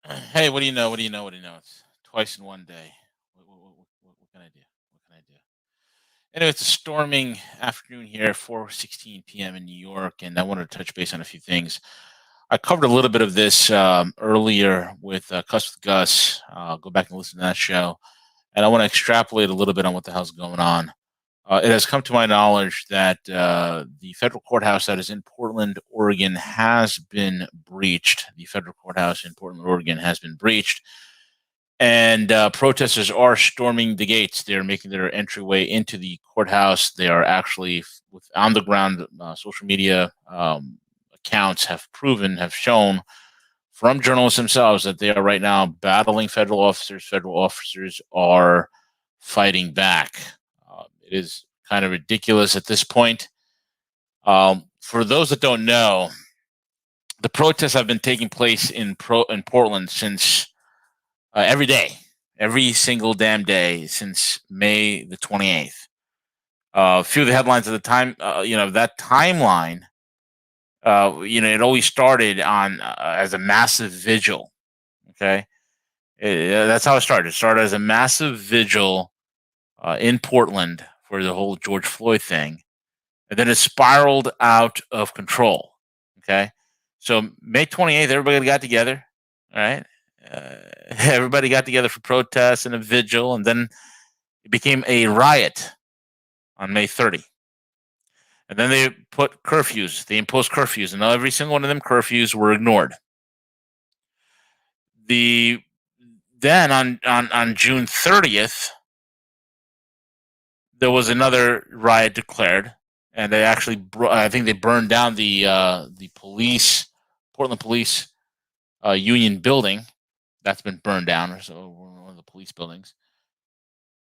Hey, what do you know? What do you know? What do you know? It's twice in one day. What can I do? What can I do? Anyway, it's a storming afternoon here, 4:16 p.m. in New York, and I wanted to touch base on a few things. I covered a little bit of this earlier with Cuss with Gus. Go back and listen to that show, and I want to extrapolate a little bit on what the hell's going on. It has come to my knowledge that the federal courthouse that is in Portland, Oregon, has been breached. The federal courthouse in Portland, Oregon, has been breached, and protesters are storming the gates. They're making their entryway into the courthouse. They are actually with on the ground. Social media accounts have shown from journalists themselves that they are right now battling federal officers. Federal officers are fighting back. It is kind of ridiculous at this point. For those that don't know, the protests have been taking place in Portland since every day, every single damn day since May the 28th. A few of the headlines at the time, that timeline, it always started on as a massive vigil. Okay, that's how it started. It started as a massive vigil in Portland for the whole George Floyd thing, and then it spiraled out of control. Okay, so May 28th, everybody got together. All right, everybody got together for protests and a vigil, and then it became a riot on May 30th. And then they put curfews. They imposed curfews, and every single one of them curfews were ignored. The then on June 30th, there was another riot declared, and they actually I think they burned down the police Portland Police Union building. That's been burned down, or so one of the police buildings.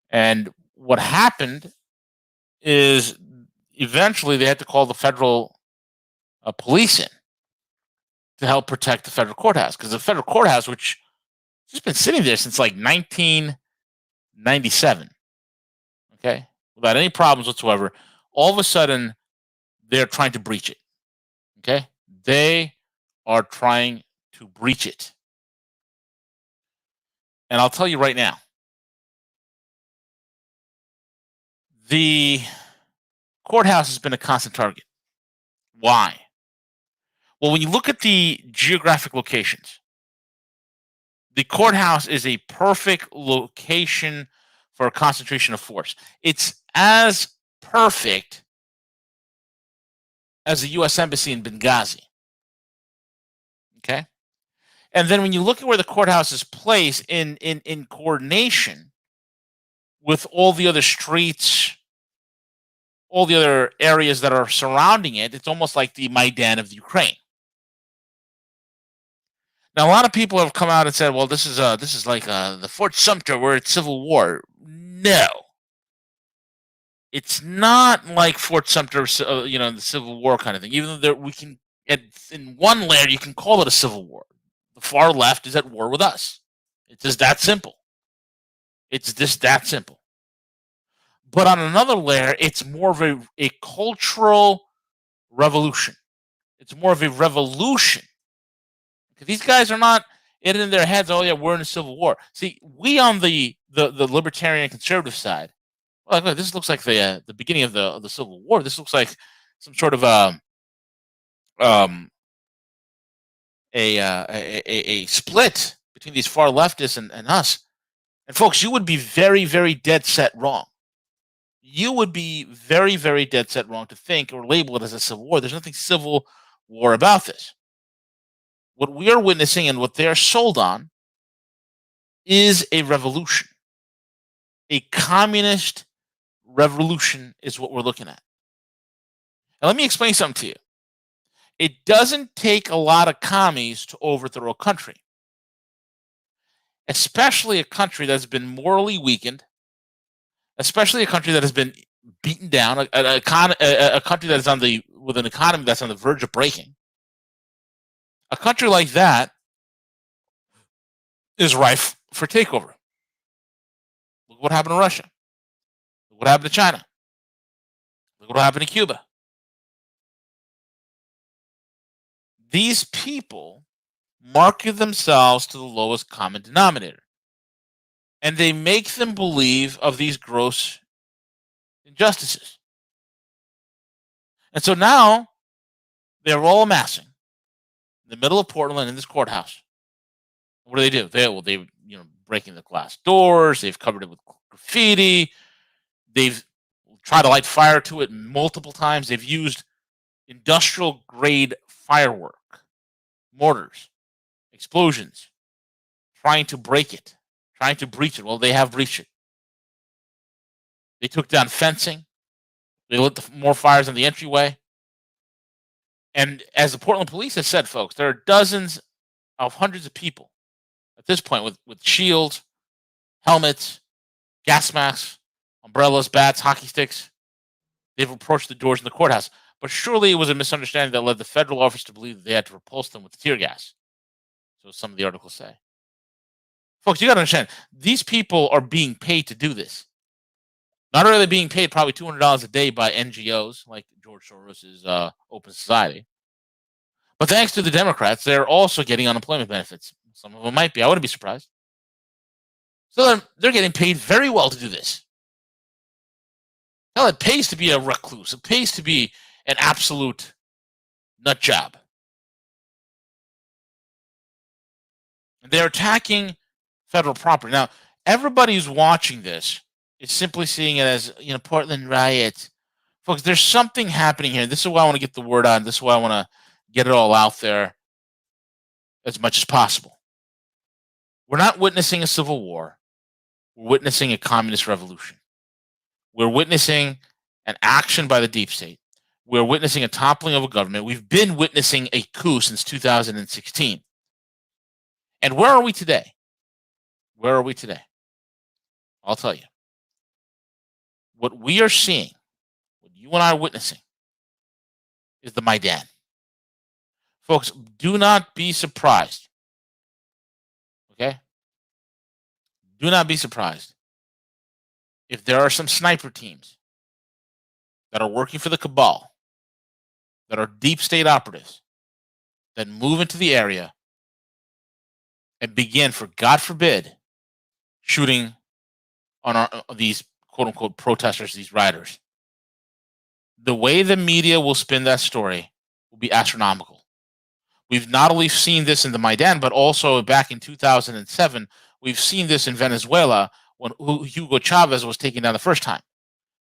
And what happened is eventually they had to call the federal police in to help protect the federal courthouse, because the federal courthouse, which has been sitting there since like 1997, okay, without any problems whatsoever, all of a sudden they're trying to breach it. Okay, they are trying to breach it, and I'll tell you right now, the courthouse has been a constant target. Why? Well, when you look at the geographic locations, the courthouse is a perfect location for a concentration of force. It's as perfect as the U.S. Embassy in Benghazi. Okay? And then when you look at where the courthouse is placed in coordination with all the other streets, all the other areas that are surrounding it, it's almost like the Maidan of the Ukraine. Now, a lot of people have come out and said, "Well, this is like the Fort Sumter, where it's civil war." No, it's not like Fort Sumter, the Civil War kind of thing. Even though we can, in one layer, you can call it a civil war. The far left is at war with us. It's just that simple. It's just that simple. But on another layer, it's more of a cultural revolution. It's more of a revolution. These guys are not in their heads. Oh yeah, we're in a civil war. See, we on the libertarian conservative side, well, look, this looks like the beginning of the Civil War. This looks like some sort of um a split between these far leftists and us. And folks, you would be very, very dead set wrong. You would be very, very dead set wrong to think or label it as a civil war. There's nothing civil war about this. What we are witnessing and what they're sold on is a revolution. A communist revolution is what we're looking at. Now, let me explain something to you. It doesn't take a lot of commies to overthrow a country, especially a country that's been morally weakened, especially a country that has been beaten down, a country that is with an economy that's on the verge of breaking. A country like that is rife for takeover. Look what happened to Russia. Look what happened to China. Look what happened to Cuba. These people market themselves to the lowest common denominator. And they make them believe of these gross injustices. And so now they're all amassing in the middle of Portland in this courthouse. What do? They breaking the glass doors. They've covered it with graffiti. They've tried to light fire to it multiple times. They've used industrial grade firework, mortars, explosions, trying to break it, trying to breach it. Well, they have breached it. They took down fencing. They lit more fires on the entryway. And as the Portland police has said, folks, there are dozens of hundreds of people at this point with shields, helmets, gas masks, umbrellas, bats, hockey sticks. They've approached the doors in the courthouse. But surely it was a misunderstanding that led the federal officers to believe that they had to repulse them with tear gas. So some of the articles say. Folks, you got to understand, these people are being paid to do this. Not only are they being paid probably $200 a day by NGOs like George Soros's Open Society, but thanks to the Democrats, they're also getting unemployment benefits. Some of them might be. I wouldn't be surprised. So they're getting paid very well to do this. Hell, it pays to be a recluse. It pays to be an absolute nut job. And they're attacking federal property. Now, everybody who's watching this is simply seeing it as, Portland riots. Folks, there's something happening here. This is why I want to get the word on. This is why I want to get it all out there as much as possible. We're not witnessing a civil war. We're witnessing a communist revolution. We're witnessing an action by the deep state. We're witnessing a toppling of a government. We've been witnessing a coup since 2016. And where are we today? Where are we today? I'll tell you. What we are seeing, what you and I are witnessing, is the Maidan. Folks, do not be surprised. Okay? Do not be surprised if there are some sniper teams that are working for the cabal, that are deep state operatives, that move into the area and begin, for God forbid, shooting on these quote unquote protesters, these rioters. The way the media will spin that story will be astronomical. We've not only seen this in the Maidan, but also back in 2007, we've seen this in Venezuela when Hugo Chavez was taken down the first time.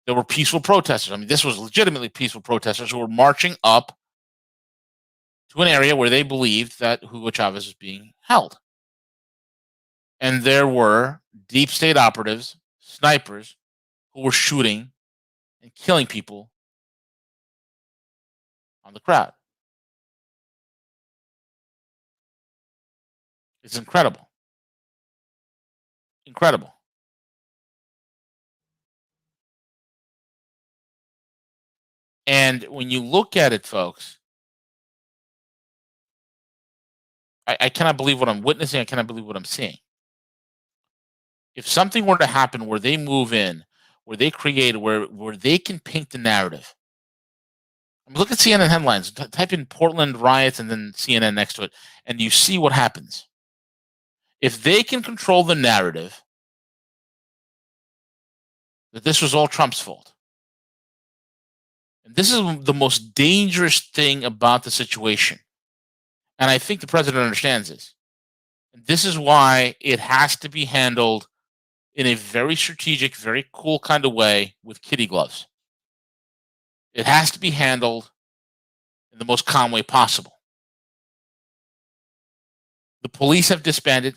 There were peaceful protesters. I mean, this was legitimately peaceful protesters who were marching up to an area where they believed that Hugo Chavez was being held. And there were deep state operatives, snipers, who were shooting and killing people on the crowd. It's incredible. Incredible. And when you look at it, folks, I cannot believe what I'm witnessing. I cannot believe what I'm seeing. If something were to happen where they move in, where they create, where they can paint the narrative. I mean, look at CNN headlines. Type in Portland riots and then CNN next to it, and you see what happens. If they can control the narrative that this was all Trump's fault, and this is the most dangerous thing about the situation, and I think the president understands this. And this is why it has to be handled in a very strategic, very cool kind of way with kitty gloves. It has to be handled in the most calm way possible. The police have disbanded.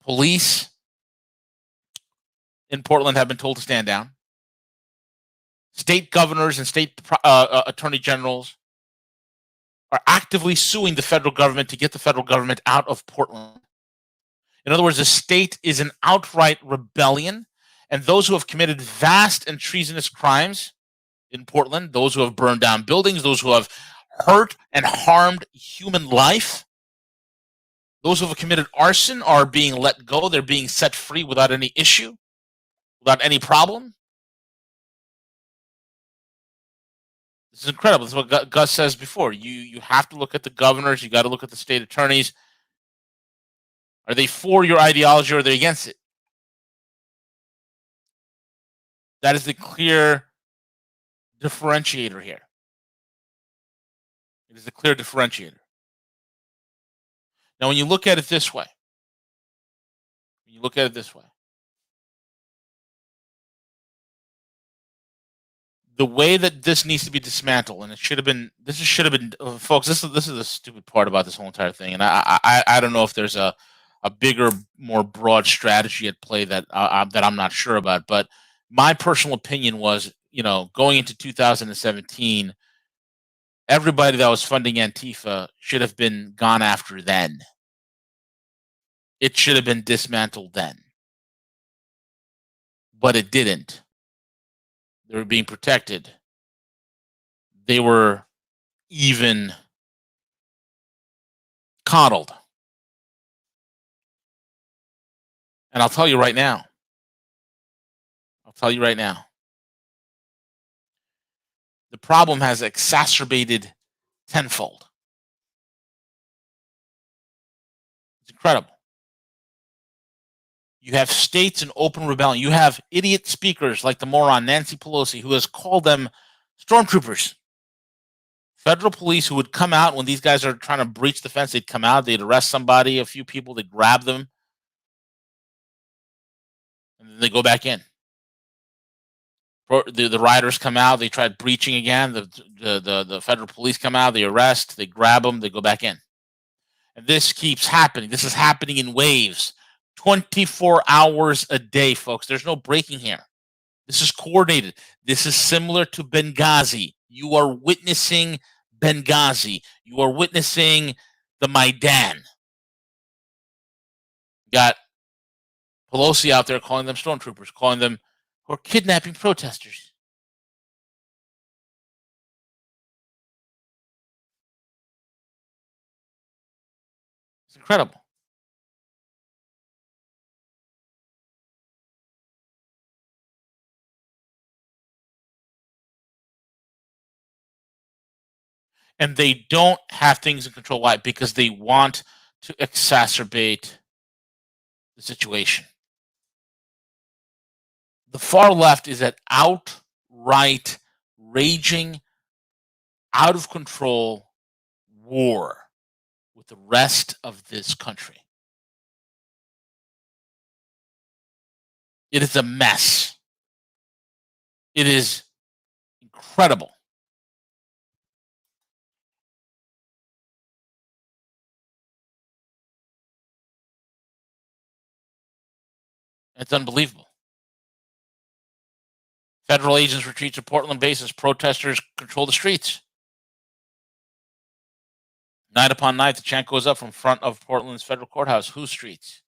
Police in Portland have been told to stand down. State governors and state attorney generals are actively suing the federal government to get the federal government out of Portland. In other words, the state is an outright rebellion, and those who have committed vast and treasonous crimes in Portland, those who have burned down buildings, those who have hurt and harmed human life, those who have committed arson are being let go. They're being set free without any issue, without any problem. This is incredible. This is what Gus says before. You have to look at the governors. You got to look at the state attorneys. Are they for your ideology or are they against it? That is the clear differentiator here. It is a clear differentiator. Now, when you look at it this way, the way that this needs to be dismantled, and this should have been, folks. This is the stupid part about this whole entire thing, and I don't know if there's a bigger, more broad strategy at play that I'm not sure about. But my personal opinion was, going into 2017, everybody that was funding Antifa should have been gone after then. It should have been dismantled then, but it didn't. They were being protected. They were even coddled. And I'll tell you right now. The problem has exacerbated tenfold. It's incredible. You have states in open rebellion. You have idiot speakers like the moron Nancy Pelosi, who has called them stormtroopers. Federal police who would come out when these guys are trying to breach the fence. They'd come out, they'd arrest somebody, a few people, they'd grab them, and then they go back in. The rioters come out, they tried breaching again. The federal police come out, they arrest, they grab them, they go back in. And this keeps happening. This is happening in waves, 24 hours a day, folks. There's no breaking here. This is coordinated. This is similar to Benghazi. You are witnessing Benghazi. You are witnessing the Maidan. Got Pelosi out there calling them stormtroopers, calling them who are kidnapping protesters. It's incredible. And they don't have things in control. Why? Because they want to exacerbate the situation. The far left is at outright raging, out of control war with the rest of this country. It is a mess. It is incredible. It's unbelievable. Federal agents retreat to Portland base as protesters control the streets. Night upon night, the chant goes up from front of Portland's federal courthouse. Whose streets?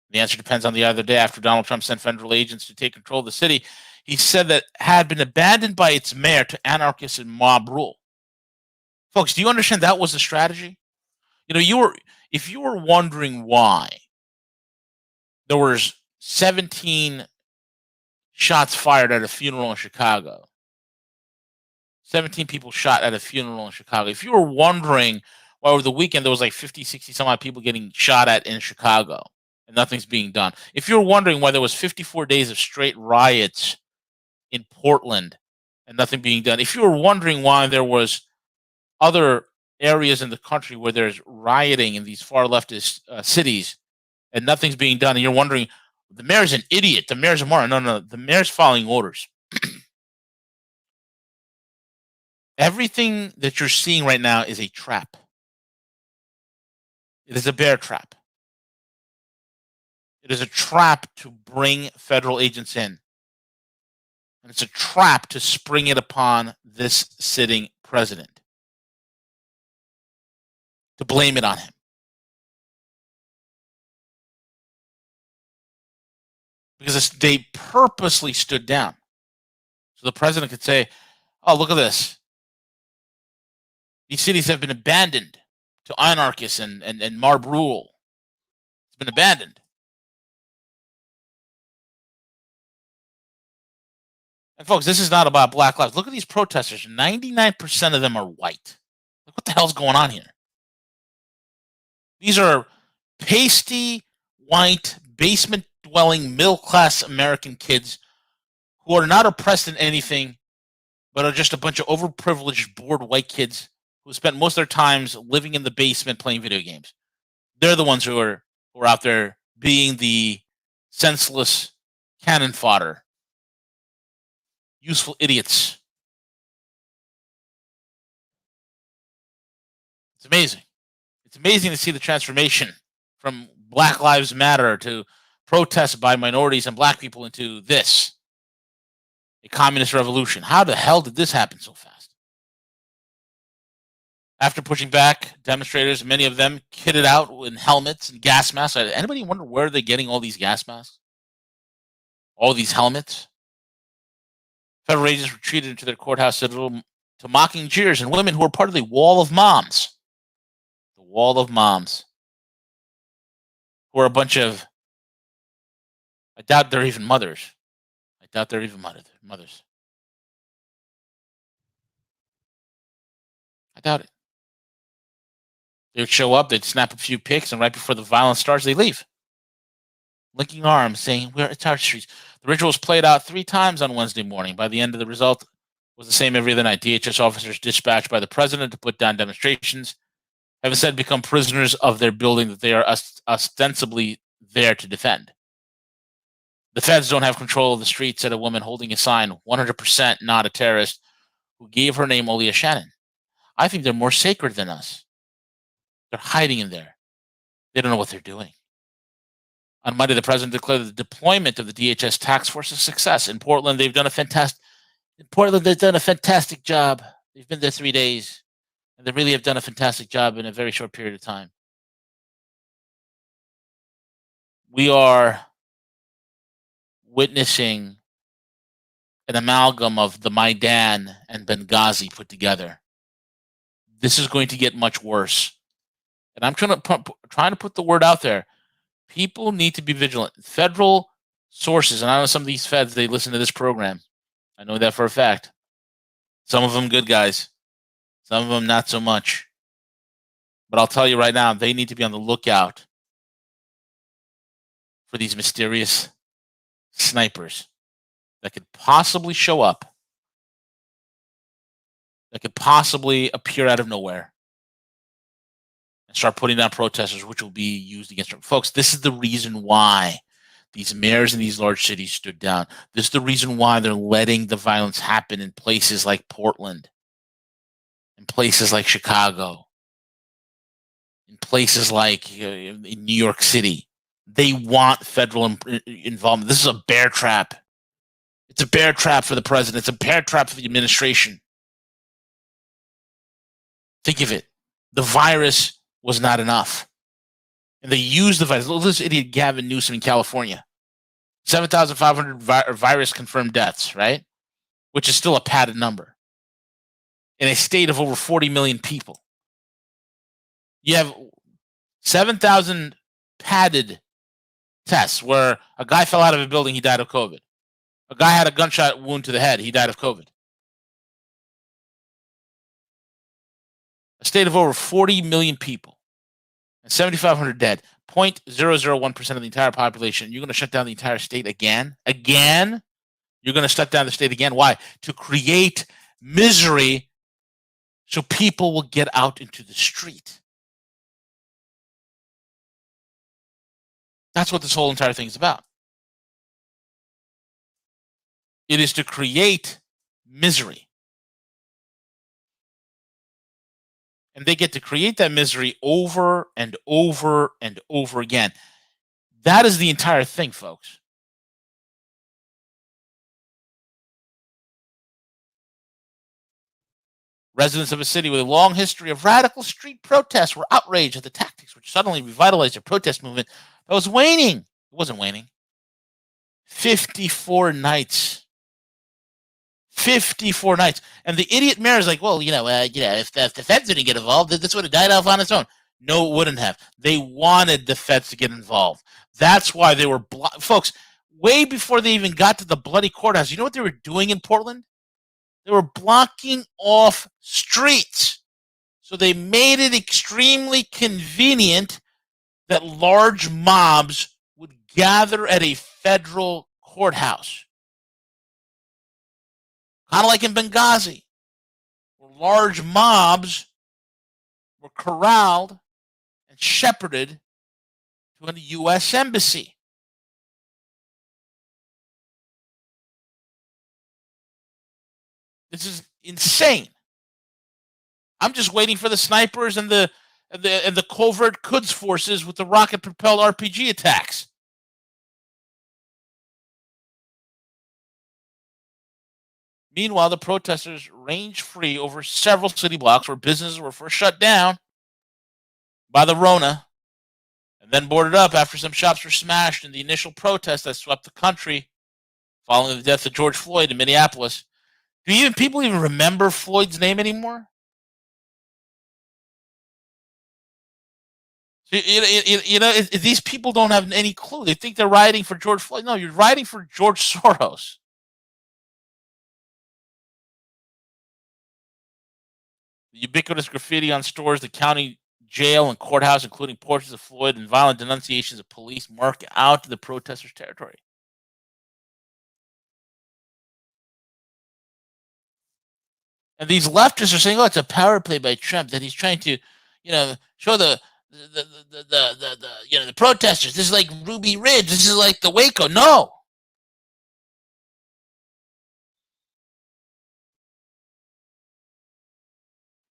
The answer depends on the other day after Donald Trump sent federal agents to take control of the city. He said that had been abandoned by its mayor to anarchists and mob rule. Folks, do you understand that was the strategy? If you were wondering why there was 17 shots fired at a funeral in Chicago, 17 people shot at a funeral in Chicago. If you were wondering why over the weekend there was like 50, 60 some odd people getting shot at in Chicago and nothing's being done. If you're wondering why there was 54 days of straight riots in Portland and nothing being done. If you were wondering why there was other areas in the country where there's rioting in these far leftist cities and nothing's being done, and you're wondering, the mayor's an idiot, the mayor's a moron. No, the mayor's following orders. Everything that you're seeing right now is a trap. It is a bear trap. It is a trap to bring federal agents in. And it's a trap to spring it upon this sitting president, to blame it on him. Because they purposely stood down. So the president could say, oh, look at this. These cities have been abandoned to anarchists and mob rule. It's been abandoned. And folks, this is not about Black lives. Look at these protesters. 99% of them are white. What the hell's going on here? These are pasty, white, basement-dwelling, middle-class American kids who are not oppressed in anything, but are just a bunch of overprivileged, bored white kids who spent most of their times living in the basement playing video games. They're the ones who are out there being the senseless cannon fodder, useful idiots. It's amazing. It's amazing to see the transformation from Black Lives Matter to protests by minorities and black people into this, a communist revolution. How the hell did this happen so fast? After pushing back, demonstrators, many of them kitted out in helmets and gas masks. Anybody wonder where they're getting all these gas masks? All these helmets? Federal agents retreated into their courthouse to mocking jeers and women who were part of the Wall of Moms. The Wall of Moms. Who are a bunch of, I doubt they're even mothers. I doubt they're even mothers. I doubt it. They would show up, they'd snap a few pics, and right before the violence starts, they leave. Linking arms, saying, it's our streets. The ritual was played out 3 times on Wednesday morning. By the end of the result was the same every other night. DHS officers dispatched by the president to put down demonstrations have instead become prisoners of their building that they are ostensibly there to defend. The feds don't have control of the street, said a woman holding a sign, 100% not a terrorist, who gave her name Olia Shannon. I think they're more sacred than us. They're hiding in there. They don't know what they're doing. On Monday, the president declared the deployment of the DHS task force a success. In Portland, they've done a fantastic job. They've been there 3 days, and they really have done a fantastic job in a very short period of time. We are witnessing an amalgam of the Maidan and Benghazi put together. This is going to get much worse. And I'm trying to put the word out there. People need to be vigilant. Federal sources, and I know some of these feds, they listen to this program. I know that for a fact. Some of them good guys. Some of them not so much. But I'll tell you right now, they need to be on the lookout for these mysterious snipers that could possibly show up, that could possibly appear out of nowhere and start putting down protesters, which will be used against them. Folks, this is the reason why these mayors in these large cities stood down. This is the reason why they're letting the violence happen in places like Portland, in places like Chicago, in places like in New York City. They want federal involvement. This is a bear trap. It's a bear trap for the president. It's a bear trap for the administration. Think of it. The virus was not enough. And they used the virus. Look at this idiot Gavin Newsom in California. 7,500 virus confirmed deaths, right? Which is still a padded number. In a state of over 40 million people. You have 7,000 padded tests where a guy fell out of a building, he died of COVID. A guy had a gunshot wound to the head, he died of COVID. A state of over 40 million people and 7,500 dead, 0.001% of the entire population. You're going to shut down the entire state again? Again? You're going to shut down the state again? Why? To create misery so people will get out into the street. That's what this whole entire thing is about. It is to create misery. And they get to create that misery over and over and over again. That is the entire thing, folks. Residents of a city with a long history of radical street protests were outraged at the tactics which suddenly revitalized a protest movement that was waning. It wasn't waning. 54 nights. 54 nights. And the idiot mayor is like, well, if the feds didn't get involved, this would have died off on its own. No, it wouldn't have. They wanted the feds to get involved. That's why they were folks, way before they even got to the bloody courthouse, you know what they were doing in Portland? They were blocking off streets. So they made it extremely convenient that large mobs would gather at a federal courthouse. Kind of like in Benghazi, where large mobs were corralled and shepherded to a U.S. embassy. This is insane. I'm just waiting for the snipers and the covert Quds forces with the rocket-propelled RPG attacks. Meanwhile, the protesters ranged free over several city blocks where businesses were first shut down by the Rona and then boarded up after some shops were smashed in the initial protest that swept the country following the death of George Floyd in Minneapolis. Do people even remember Floyd's name anymore? These people don't have any clue. They think they're rioting for George Floyd. No, you're rioting for George Soros. The ubiquitous graffiti on stores, the county jail and courthouse, including portraits of Floyd and violent denunciations of police, mark out the protesters' territory. And these leftists are saying, "Oh, it's a power play by Trump that he's trying to, show the protesters. This is like Ruby Ridge. This is like the Waco." No.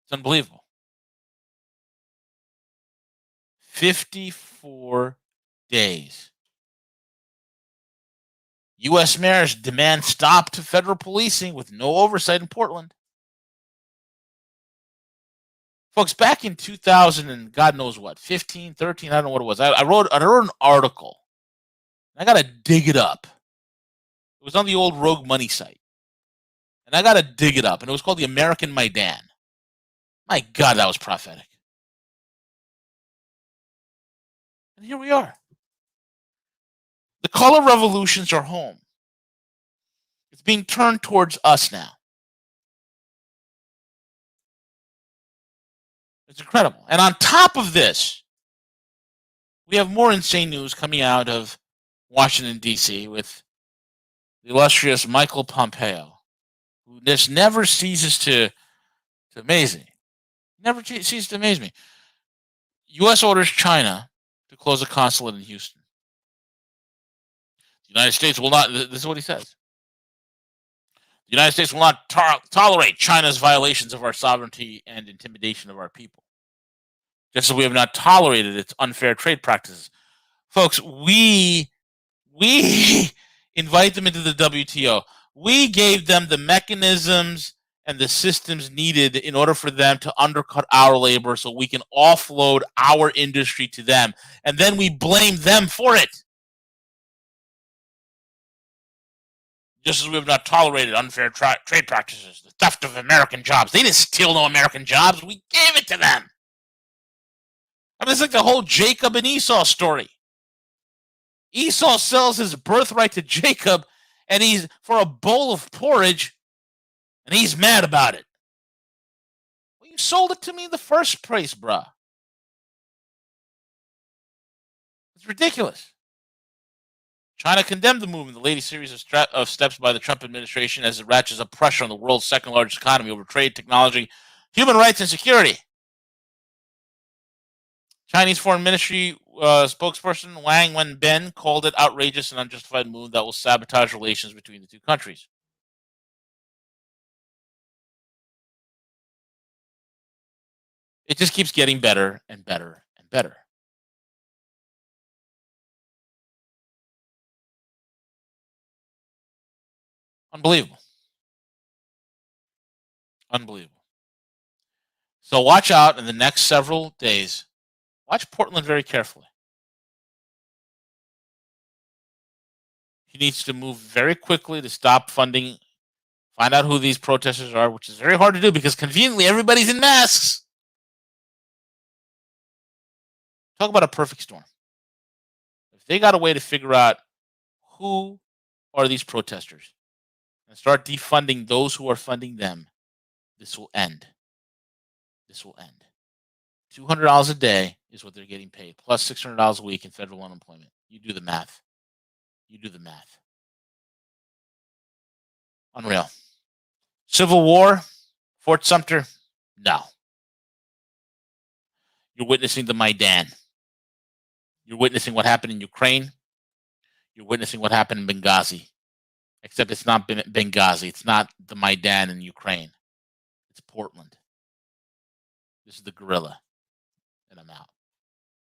It's unbelievable. 54 days. U.S. mayors demand stop to federal policing with no oversight in Portland. Folks, back in 2000 and God knows what, 15, 13, I don't know what it was. I wrote an article. I got to dig it up. It was on the old Rogue Money site. And I got to dig it up. And it was called the American Maidan. My God, that was prophetic. And here we are. The color revolutions are home. It's being turned towards us now. It's incredible. And on top of this, we have more insane news coming out of Washington, D.C. with the illustrious Michael Pompeo, who just never ceases to amaze me. Never ceases to amaze me. U.S. orders China to close a consulate in Houston. The United States will not, this is what he says. The United States will not tolerate China's violations of our sovereignty and intimidation of our people, just as we have not tolerated its unfair trade practices. Folks, we invite them into the WTO. We gave them the mechanisms and the systems needed in order for them to undercut our labor so we can offload our industry to them. And then we blame them for it. Just as we have not tolerated unfair trade practices, the theft of American jobs. They didn't steal no American jobs. We gave it to them. I mean, it's like the whole Jacob and Esau story. Esau sells his birthright to Jacob, and he's for a bowl of porridge, and he's mad about it. Well, you sold it to me in the first place, bruh. It's ridiculous. China condemned the move in the latest series of steps by the Trump administration as it ratchets up pressure on the world's second largest economy over trade, technology, human rights, and security. Chinese Foreign Ministry spokesperson Wang Wenbin called it outrageous and unjustified move that will sabotage relations between the two countries. It just keeps getting better and better and better. Unbelievable. Unbelievable. So watch out in the next several days. Watch Portland very carefully. He needs to move very quickly to stop funding, find out who these protesters are, which is very hard to do because conveniently everybody's in masks. Talk about a perfect storm. If they got a way to figure out who are these protesters and start defunding those who are funding them, this will end. This will end. $200 a day is what they're getting paid, plus $600 a week in federal unemployment. You do the math. You do the math. Unreal. Civil War, Fort Sumter, no. You're witnessing the Maidan. You're witnessing what happened in Ukraine. You're witnessing what happened in Benghazi. Except it's not Benghazi. It's not the Maidan in Ukraine. It's Portland. This is the guerrilla.